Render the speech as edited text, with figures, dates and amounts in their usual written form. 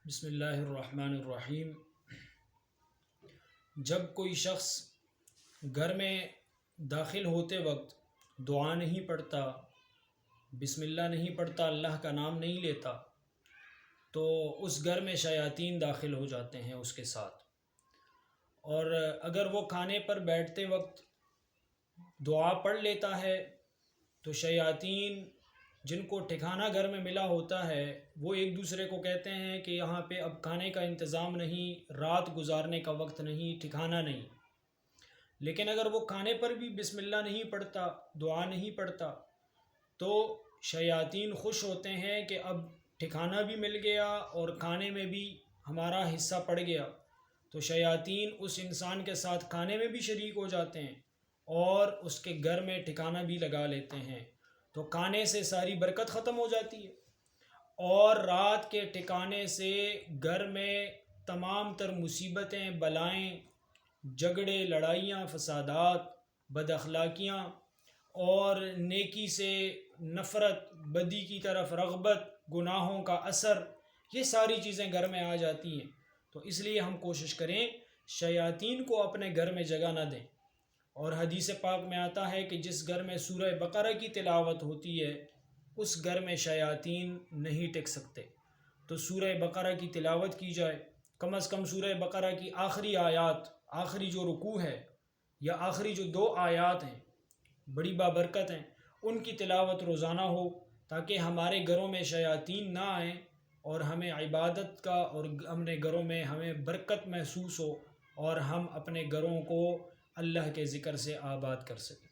بسم اللہ الرحمن الرحیم۔ جب کوئی شخص گھر میں داخل ہوتے وقت دعا نہیں پڑھتا، بسم اللہ نہیں پڑھتا، اللہ کا نام نہیں لیتا، تو اس گھر میں شیاطین داخل ہو جاتے ہیں اس کے ساتھ۔ اور اگر وہ کھانے پر بیٹھتے وقت دعا پڑھ لیتا ہے تو شیاطین جن کو ٹھکانہ گھر میں ملا ہوتا ہے وہ ایک دوسرے کو کہتے ہیں کہ یہاں پہ اب کھانے کا انتظام نہیں، رات گزارنے کا وقت نہیں، ٹھکانہ نہیں۔ لیکن اگر وہ کھانے پر بھی بسم اللہ نہیں پڑھتا، دعا نہیں پڑھتا، تو شیاطین خوش ہوتے ہیں کہ اب ٹھکانہ بھی مل گیا اور کھانے میں بھی ہمارا حصہ پڑ گیا، تو شیاطین اس انسان کے ساتھ کھانے میں بھی شریک ہو جاتے ہیں اور اس کے گھر میں ٹھکانہ بھی لگا لیتے ہیں، تو کھانے سے ساری برکت ختم ہو جاتی ہے اور رات کے ٹھکانے سے گھر میں تمام تر مصیبتیں، بلائیں، جھگڑے، لڑائیاں، فسادات، بد اخلاقیاں اور نیکی سے نفرت، بدی کی طرف رغبت، گناہوں کا اثر، یہ ساری چیزیں گھر میں آ جاتی ہیں۔ تو اس لیے ہم کوشش کریں شیاطین کو اپنے گھر میں جگہ نہ دیں۔ اور حدیث پاک میں آتا ہے کہ جس گھر میں سورہ بقرہ کی تلاوت ہوتی ہے اس گھر میں شیاطین نہیں ٹک سکتے، تو سورہ بقرہ کی تلاوت کی جائے، کم از کم سورہ بقرہ کی آخری آیات، آخری جو رکوع ہے یا آخری جو 2 آیات ہیں بڑی بابرکت ہیں، ان کی تلاوت روزانہ ہو تاکہ ہمارے گھروں میں شیاطین نہ آئیں اور ہمیں عبادت کا اور اپنے گھروں میں ہمیں برکت محسوس ہو اور ہم اپنے گھروں کو اللہ کے ذکر سے آباد کر سکیں۔